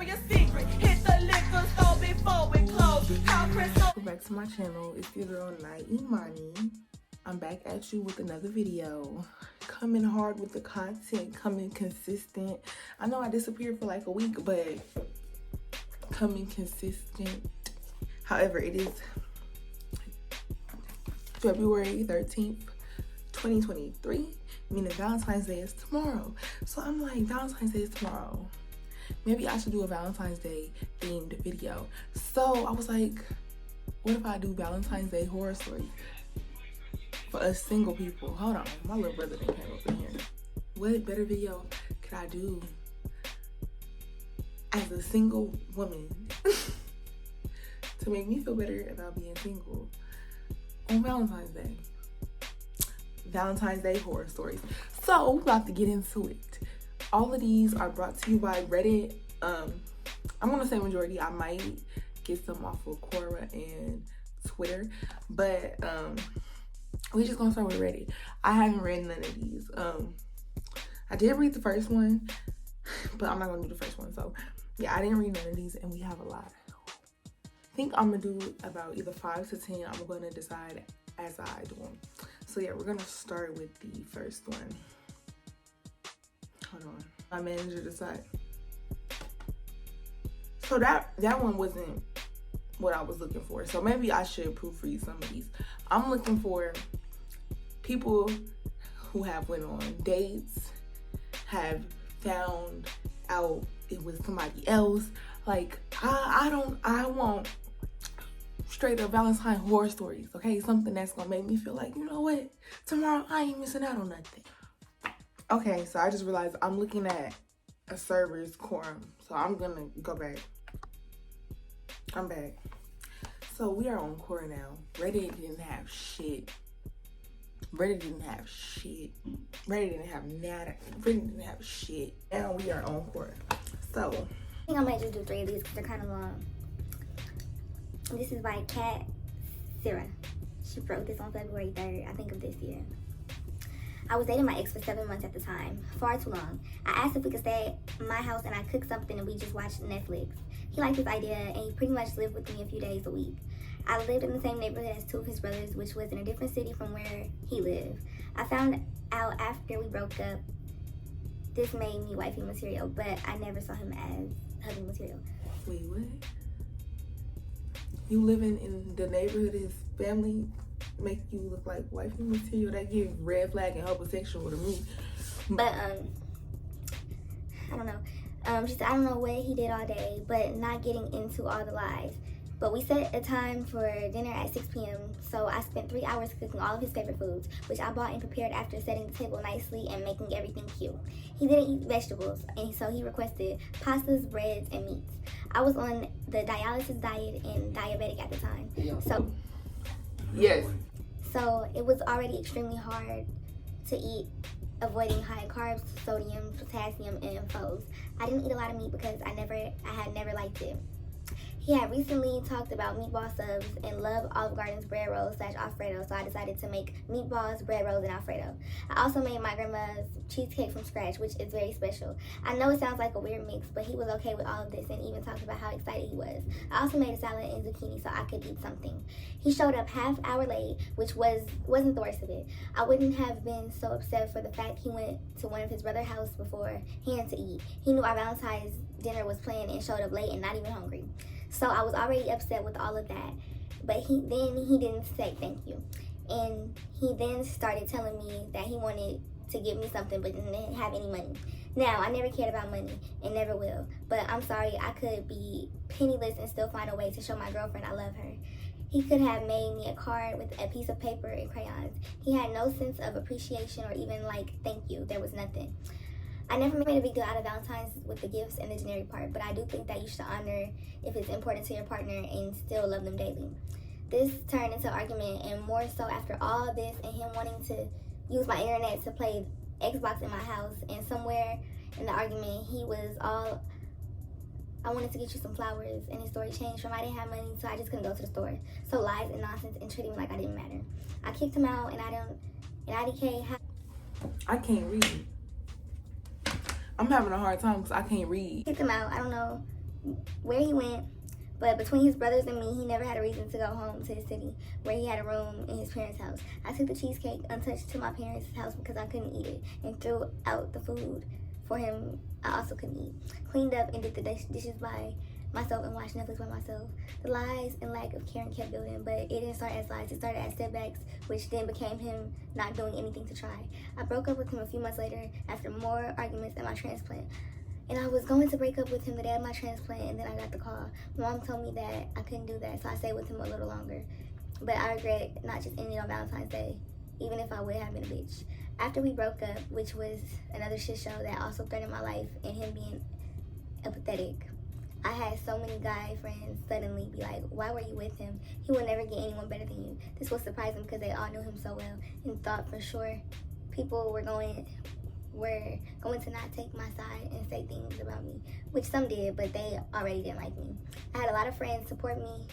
your secret. Hit the liquor store before we close. Welcome back to my channel. It's your girl Night Imani. I'm back at you with another video. Coming hard with the content, coming consistent. I know I disappeared for like a week, but coming consistent. However, it is February 13th, 2023, meaning Valentine's Day is tomorrow. So I'm like, Valentine's Day is tomorrow. Maybe I should do a Valentine's Day themed video. So I was like, what if I do Valentine's Day horror stories for us single people? Hold on, my little brother done came up in here. What better video could I do as a single woman to make me feel better about being single on Valentine's Day? Valentine's Day horror stories. So we're about to get into it. All of these are brought to you by Reddit. I'm gonna say majority. I might get some off of Quora and Twitter, but we just gonna start with Reddit. I haven't read none of these. I did read the first one, but I'm not gonna do the first one. So yeah, I didn't read none of these, and we have a lot. I think I'm gonna do about either 5 to 10. I'm gonna decide as I do them. So yeah, we're gonna start with the first one. Hold on, my manager decided. So that one wasn't what I was looking for. So maybe I should proofread some of these. I'm looking for people who have went on dates, have found out it was somebody else. Like I want straight up Valentine horror stories, okay? Something that's gonna make me feel like, you know what? Tomorrow I ain't missing out on nothing. Okay, so I just realized I'm looking at a server's quorum. So I'm gonna go back. I'm back. So we are on Quora now. Reddit didn't have shit. Reddit didn't have shit. Reddit didn't have nada. Reddit didn't have shit. Now we are on Quora. So I think I might just do 3 of these because they're kind of long. This is by Kat Sarah. She wrote this on February 3rd, I think, of this year. I was dating my ex for 7 months at the time, far too long. I asked if we could stay at my house and I cooked something and we just watched Netflix. He liked this idea and he pretty much lived with me a few days a week. I lived in the same neighborhood as 2 of his brothers, which was in a different city from where he lived. I found out after we broke up, this made me wifey material, but I never saw him as husband material. wait, what? You living in the neighborhood, his family make you look like wifey material? That gives red flag and homosexual to me. But I don't know. She said, I don't know what he did all day, but not getting into all the lies. But we set a time for dinner at 6 p.m. So I spent 3 hours cooking all of his favorite foods, which I bought and prepared after setting the table nicely and making everything cute. He didn't eat vegetables, and so he requested pastas, breads, and meats. I was on the dialysis diet and diabetic at the time. So Yes. So it was already extremely hard to eat, avoiding high carbs, sodium, potassium, and foods. I didn't eat a lot of meat because I had never liked it. He had recently talked about meatball subs and loved Olive Garden's bread rolls / Alfredo, so I decided to make meatballs, bread rolls, and Alfredo. I also made my grandma's cheesecake from scratch, which is very special. I know it sounds like a weird mix, but he was okay with all of this and even talked about how excited he was. I also made a salad and zucchini so I could eat something. He showed up half hour late, which wasn't the worst of it. I wouldn't have been so upset for the fact he went to one of his brother's house beforehand to eat. He knew our Valentine's dinner was planned and showed up late and not even hungry. So I was already upset with all of that, but he didn't say thank you. And he then started telling me that he wanted to give me something but didn't have any money. Now, I never cared about money and never will, but I'm sorry I could be penniless and still find a way to show my girlfriend I love her. He could have made me a card with a piece of paper and crayons. He had no sense of appreciation or even like thank you. There was nothing. I never made a big deal out of Valentine's with the gifts and the generic part, but I do think that you should honor if it's important to your partner and still love them daily. This turned into an argument, and more so after all of this and him wanting to use my internet to play Xbox in my house, and somewhere in the argument he was all, I wanted to get you some flowers, and his story changed from I didn't have money so I just couldn't go to the store. So lies and nonsense and treating me like I didn't matter. I kicked him out and IDK. I can't read. I'm having a hard time because I can't read. Kicked him out. I don't know where he went, but between his brothers and me, he never had a reason to go home to his city, where he had a room in his parents' house. I took the cheesecake untouched to my parents' house because I couldn't eat it, and threw out the food for him I also couldn't eat. Cleaned up and did the dishes by myself and watched Netflix by myself. The lies and lack of caring kept building, but it didn't start as lies. It started as setbacks, which then became him not doing anything to try. I broke up with him a few months later after more arguments at my transplant. And I was going to break up with him the day of my transplant, and then I got the call. Mom told me that I couldn't do that, so I stayed with him a little longer. But I regret not just ending on Valentine's Day, even if I would have been a bitch. After we broke up, which was another shit show that also threatened my life and him being apathetic, I had so many guy friends suddenly be like, why were you with him? He will never get anyone better than you. This was surprising because they all knew him so well and thought for sure people were going to not take my side and say things about me, which some did, but they already didn't like me. I had a lot of friends support me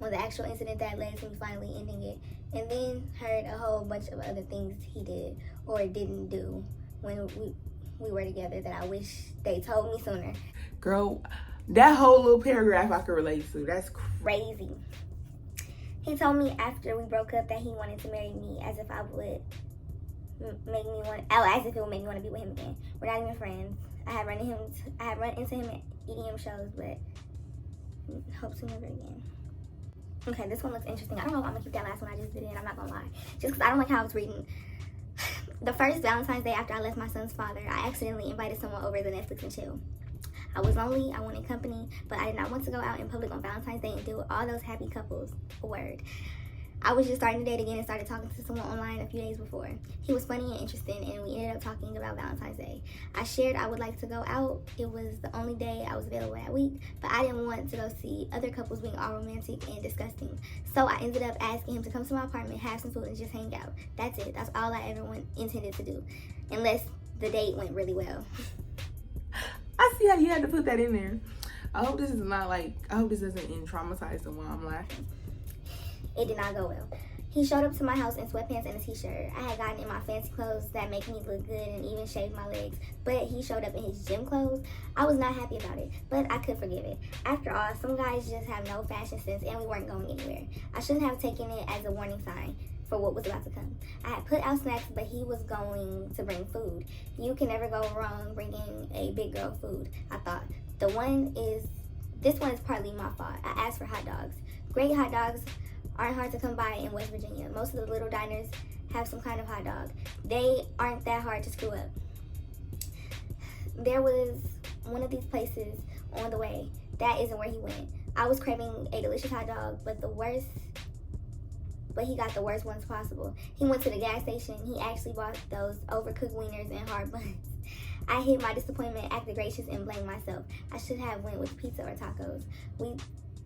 on the actual incident that led to me finally ending it, and then heard a whole bunch of other things he did or didn't do when we were together that I wish they told me sooner. Girl, that whole little paragraph I could relate to. That's Crazy. He told me after we broke up that he wanted to marry me, as if it would make me want to be with him again. We're not even friends. I have run into him at EDM shows, but hope to never again. Okay, this one looks interesting. I don't know if I'm gonna keep that last one I just did it, I'm not gonna lie. Just because I don't like how I was reading. The first Valentine's Day after I left my son's father, I accidentally invited someone over to Netflix and chill. I was lonely, I wanted company, but I did not want to go out in public on Valentine's Day and deal with all those happy couples. A word. I was just starting to date again and started talking to someone online a few days before. He was funny and interesting, and we ended up talking about Valentine's Day. I shared I would like to go out. It was the only day I was available that week, but I didn't want to go see other couples being all romantic and disgusting. So I ended up asking him to come to my apartment, have some food, and just hang out. That's it. That's all I ever intended to do, unless the date went really well. I see how you had to put that in there. I hope this doesn't end traumatizing while I'm laughing. It did not go well. He showed up to my house in sweatpants and a t-shirt. I had gotten in my fancy clothes that make me look good and even shaved my legs, but he showed up in his gym clothes. I was not happy about it, but I could forgive it. After all, some guys just have no fashion sense, and we weren't going anywhere. I shouldn't have taken it as a warning sign for what was about to come. I had put out snacks, but he was going to bring food. You can never go wrong bringing a big girl food, I thought. This one is partly my fault. I asked for hot dogs. Great hot dogs aren't hard to come by in West Virginia. Most of the little diners have some kind of hot dog. They aren't that hard to screw up. There was one of these places on the way. That isn't where he went. I was craving a delicious hot dog, but he got the worst ones possible. He went to the gas station. He actually bought those overcooked wieners and hard buns. I hid my disappointment, acted gracious, and blamed myself. I should have went with pizza or tacos.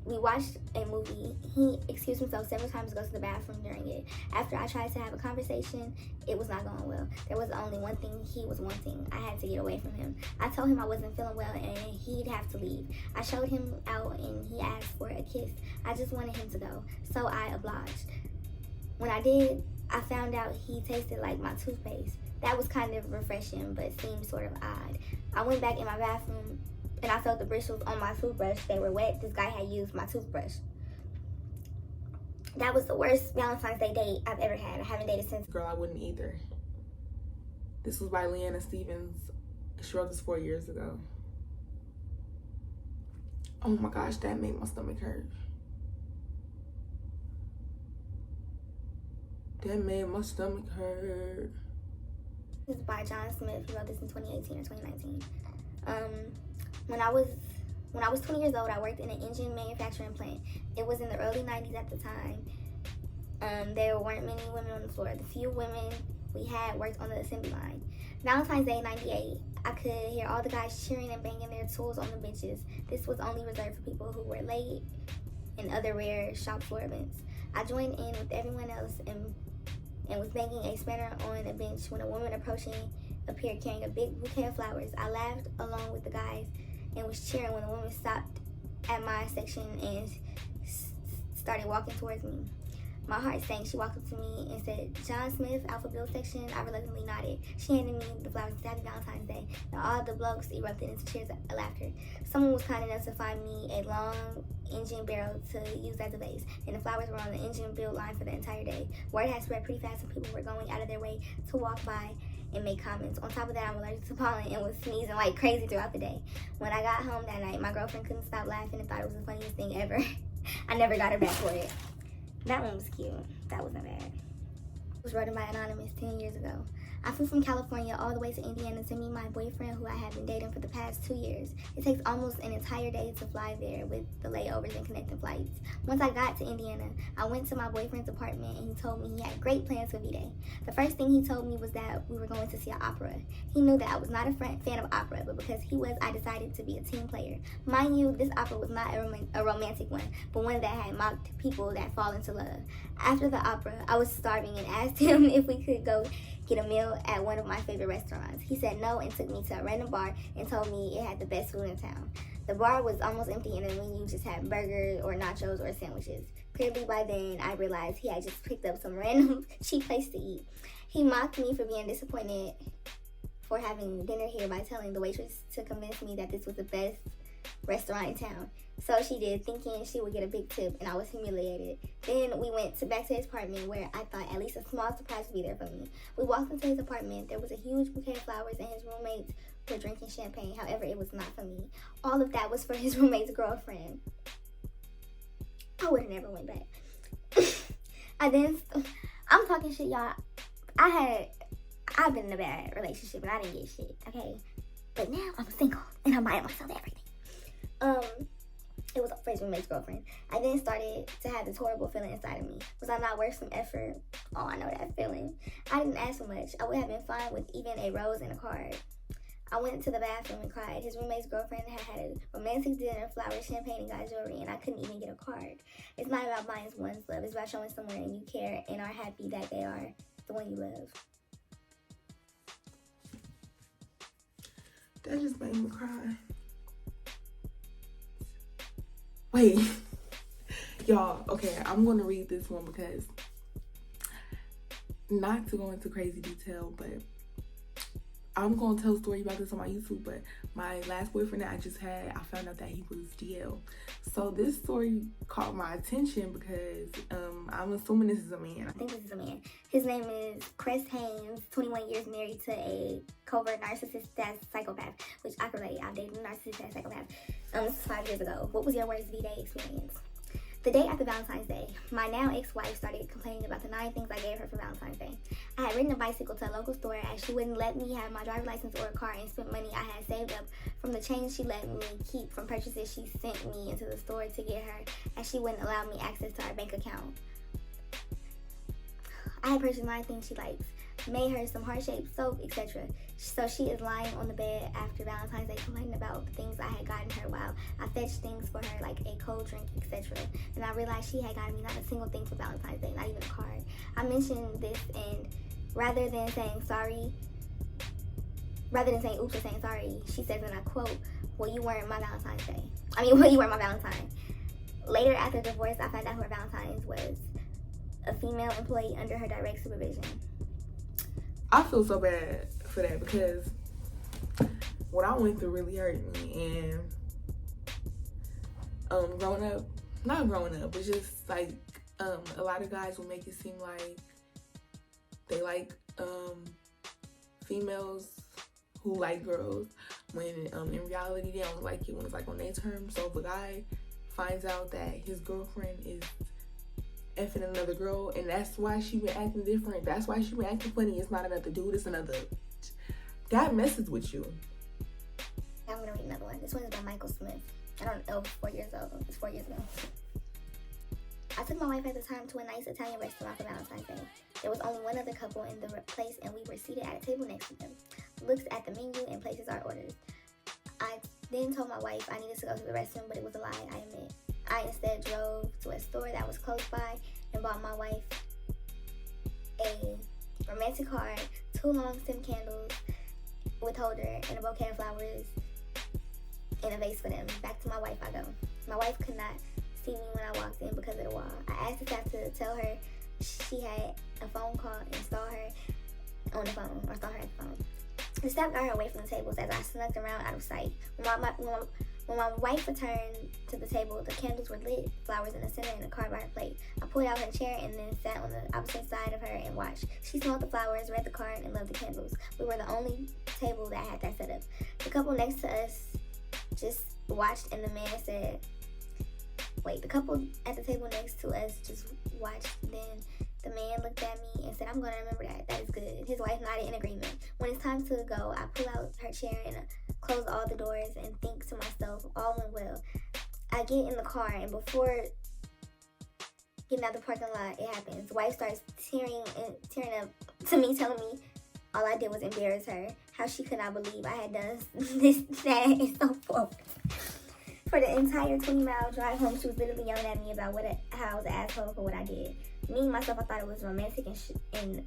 We watched a movie. He excused himself several times to go to the bathroom during it. After I tried to have a conversation, it was not going well. There was only one thing he was wanting. I had to get away from him. I told him I wasn't feeling well and he'd have to leave. I showed him out and he asked for a kiss. I just wanted him to go, so I obliged. When I did, I found out he tasted like my toothpaste. That was kind of refreshing, but seemed sort of odd. I went back in my bathroom and I felt the bristles on my toothbrush. They were wet. This guy had used my toothbrush. That was the worst Valentine's Day date I've ever had. I haven't dated since. Girl, I wouldn't either. This was by Leanna Stevens. She wrote this 4 years ago. Oh my gosh, that made my stomach hurt. That made my stomach hurt. This is by John Smith. He wrote this in 2018 or 2019. When I was 20 years old, I worked in an engine manufacturing plant. It was in the early 90s at the time. There weren't many women on the floor. The few women we had worked on the assembly line. Valentine's Day 98, I could hear all the guys cheering and banging their tools on the benches. This was only reserved for people who were late and other rare shop floor events. I joined in with everyone else and was banging a spanner on a bench when a woman approaching appeared carrying a big bouquet of flowers. I laughed along with the guys and was cheering when the woman stopped at my section and started walking towards me. My heart sank. She walked up to me and said, "John Smith, Alpha Bill section." I reluctantly nodded. She handed me the flowers and said, "Happy Valentine's Day." And all the blokes erupted into cheers of laughter. Someone was kind enough to find me a long engine barrel to use as a vase, and the flowers were on the engine build line for the entire day. Word had spread pretty fast and people were going out of their way to walk by and make comments. On top of that, I'm allergic to pollen and was sneezing like crazy throughout the day. When I got home that night, my girlfriend couldn't stop laughing and thought it was the funniest thing ever. I never got her back for it. That one was cute. That wasn't bad. It was written by Anonymous 10 years ago. I flew from California all the way to Indiana to meet my boyfriend, who I had been dating for the past 2 years. It takes almost an entire day to fly there with the layovers and connecting flights. Once I got to Indiana, I went to my boyfriend's apartment and he told me he had great plans for V-Day. The first thing he told me was that we were going to see an opera. He knew that I was not a fan of opera, but because he was, I decided to be a team player. Mind you, this opera was not a romantic one, but one that had mocked people that fall into love. After the opera, I was starving and asked him if we could go get a meal at one of my favorite restaurants. He said no and took me to a random bar and told me it had the best food in town. The bar was almost empty and the menu just had burgers or nachos or sandwiches. Clearly by then, I realized he had just picked up some random cheap place to eat. He mocked me for being disappointed for having dinner here by telling the waitress to convince me that this was the best restaurant in town. So she did, thinking she would get a big tip, and I was humiliated. Then we went back to his apartment, where I thought at least a small surprise would be there for me. We walked into his apartment. There was a huge bouquet of flowers, and his roommates were drinking champagne. However, it was not for me. All of that was for his roommate's girlfriend. I would have never went back. I'm talking shit, y'all. I've been in a bad relationship, and I didn't get shit, okay? But now I'm single, and I'm buying myself everything. It was for his roommate's girlfriend. I then started to have this horrible feeling inside of me. Was I not worth some effort? Oh, I know that feeling. I didn't ask for much. I would have been fine with even a rose and a card. I went to the bathroom and cried. His roommate's girlfriend had a romantic dinner, flowers, champagne, and got jewelry, and I couldn't even get a card. It's not about buying one's love. It's about showing someone you care and are happy that they are the one you love. That just made me cry. Wait, y'all, okay, I'm going to read this one because, not to go into crazy detail, but I'm going to tell a story about this on my YouTube, but my last boyfriend that I just had, I found out that he was DL. So this story caught my attention because I'm assuming this is a man. I think this is a man. His name is Chris Haynes, 21 years, married to a covert narcissist psychopath, which I can relate. I've dated a narcissist psychopath. This was 5 years ago. What was your worst V-Day experience? The day after Valentine's Day, my now ex-wife started complaining about the 9 things I gave her for Valentine's Day. I had ridden a bicycle to a local store as she wouldn't let me have my driver's license or a car, and spent money I had saved up from the change she let me keep from purchases she sent me into the store to get her, as she wouldn't allow me access to our bank account. I had purchased 9 things she likes, made her some heart-shaped soap, etc. So she is lying on the bed after Valentine's Day complaining about the things I had gotten her while I fetched things for her like a cold drink, etc. And I realized she had gotten me not a single thing for Valentine's Day, not even a card. I mentioned this, and rather than saying oops or saying sorry, she says, and I quote, well, you weren't my Valentine's Day. Well, you weren't my Valentine. Later, after divorce, I found out who her Valentine's was a female employee under her direct supervision. I feel so bad for that because what I went through really hurt me, and not growing up, but just like a lot of guys will make it seem like they like females who like girls, when in reality they don't like it when it's like on their terms. So if a guy finds out that his girlfriend is effing another girl, and that's why she been acting different, that's why she been acting funny, it's not another dude, it's another, that messes with you. I'm gonna read another one. This one is by Michael Smith. I don't know, 4 years old. It's 4 years ago. I took my wife at the time to a nice Italian restaurant for Valentine's Day. There was only one other couple in the place, and we were seated at a table next to them. Looked at the menu and places our orders. I then told my wife I needed to go to the restroom, but it was a lie, I admit. I instead drove to a store that was close by and bought my wife a romantic card, 2 long stem candles with holder, and a bouquet of flowers and a vase for them. Back to my wife I go. My wife could not see me when I walked in because of the wall. I asked the staff to tell her she had a phone call and saw her on the phone, or saw her at the phone. The staff got her away from the tables as I snuck around out of sight. When my wife returned to the table, the candles were lit, flowers in the center, and a card by her plate. I pulled out her chair and then sat on the opposite side of her and watched. She smelled the flowers, read the card, and loved the candles. We were the only table that had that set up. The couple next to us just watched, and the man said, wait, the couple at the table next to us just watched. Then the man looked at me and said, I'm going to remember that. That is good. His wife nodded in agreement. When it's time to go, I pull out her chair and close all the doors and think to myself, all went well. I get in the car, and before getting out the parking lot, it happens. The wife starts tearing up to me, telling me all I did was embarrass her. How she could not believe I had done this, that, and so forth. For the entire 20-mile drive home, she was literally yelling at me about how I was an asshole for what I did. Me, myself, I thought it was romantic and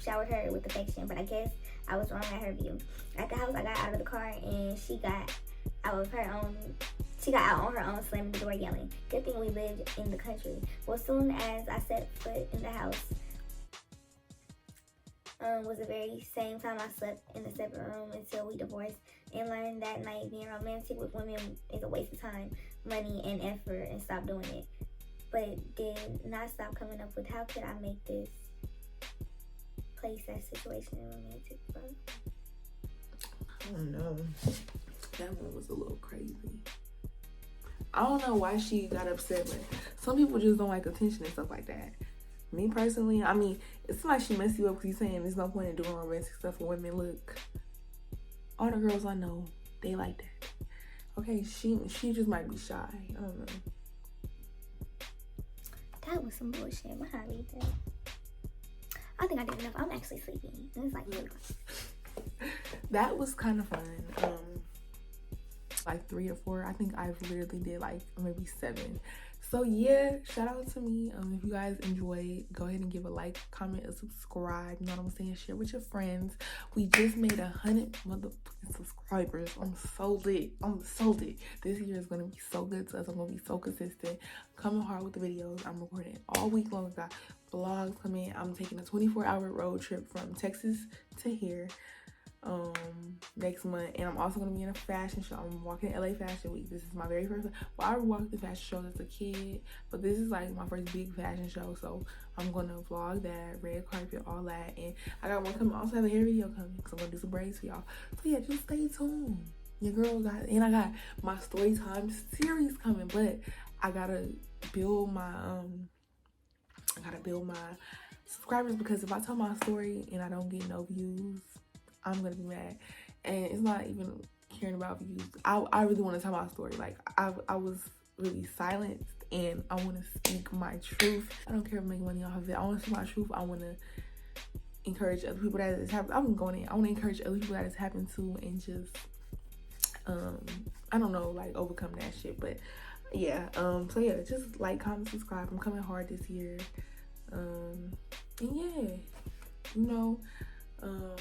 showered her with affection, but I guess I was wrong at her view. At the house, I got out of the car, and she got out on her own, slamming the door, yelling. Good thing we lived in the country. Well, as soon as I set foot in the house, was the very same time I slept in the separate room until we divorced, and learned that night being romantic with women is a waste of time, money, and effort, and stopped doing it. But did not stop coming up with how could I make this place, that situation, romantic for? I don't know. That one was a little crazy. I don't know why she got upset, but some people just don't like attention and stuff like that. Me personally, I mean, it's like she messed you up because you saying there's no point in doing romantic stuff for women. Look, all the girls I know, they like that. Okay, she just might be shy. I don't know. That was some bullshit. Why did I read that? I think I did enough. I'm actually sleepy. And it's like, that was kind of fun. Like 3 or 4. I think I've literally did like maybe 7. So yeah, shout out to me. If you guys enjoyed, go ahead and give a like, comment, and subscribe. You know what I'm saying? Share with your friends. We just made 100 motherfucking subscribers. I'm so lit. This year is gonna be so good to us. I'm gonna be so consistent. Coming hard with the videos. I'm recording all week long. I got vlogs coming. I'm taking a 24-hour road trip from Texas to here next month, and I'm also gonna be in a fashion show. I'm walking LA Fashion Week. This is my very first, well, I walked the fashion show as a kid, but this is like my first big fashion show, so I'm gonna vlog that, red carpet, all that, and I got one coming. I also have a hair video coming, so I'm gonna do some braids for y'all. So yeah, just stay tuned. Your girl got, and I got my story time series coming, but I gotta build my subscribers, because if I tell my story and I don't get no views, I'm gonna be mad. And it's not even caring about views. I really want to tell my story. Like I was really silenced, and I want to speak my truth. I don't care if I make money off of it. I want to speak my truth. I want to encourage other people that it's happened. I'm going in. I want to encourage other people that it's happened to, and just I don't know, like overcome that shit. But yeah, so yeah, just like, comment, subscribe. I'm coming hard this year. And yeah, you know,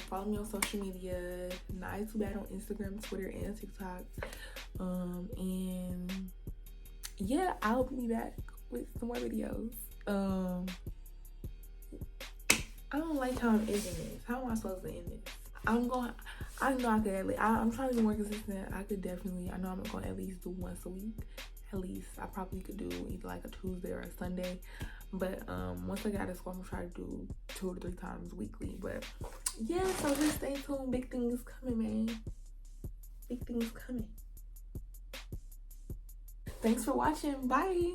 follow me on social media. Not too bad on Instagram, Twitter, and TikTok. And yeah, I'll be back with some more videos. I don't like how I'm ending this. How am I supposed to end this? I know I could I'm trying to be more consistent. I could definitely, I know I'm gonna at least do once a week. At least I probably could do either like a Tuesday or a Sunday. But once I get out of school, I'm gonna try to do 2 to 3 times weekly. But yeah, so just stay tuned. Big things coming, man. Big things coming. Thanks for watching. Bye.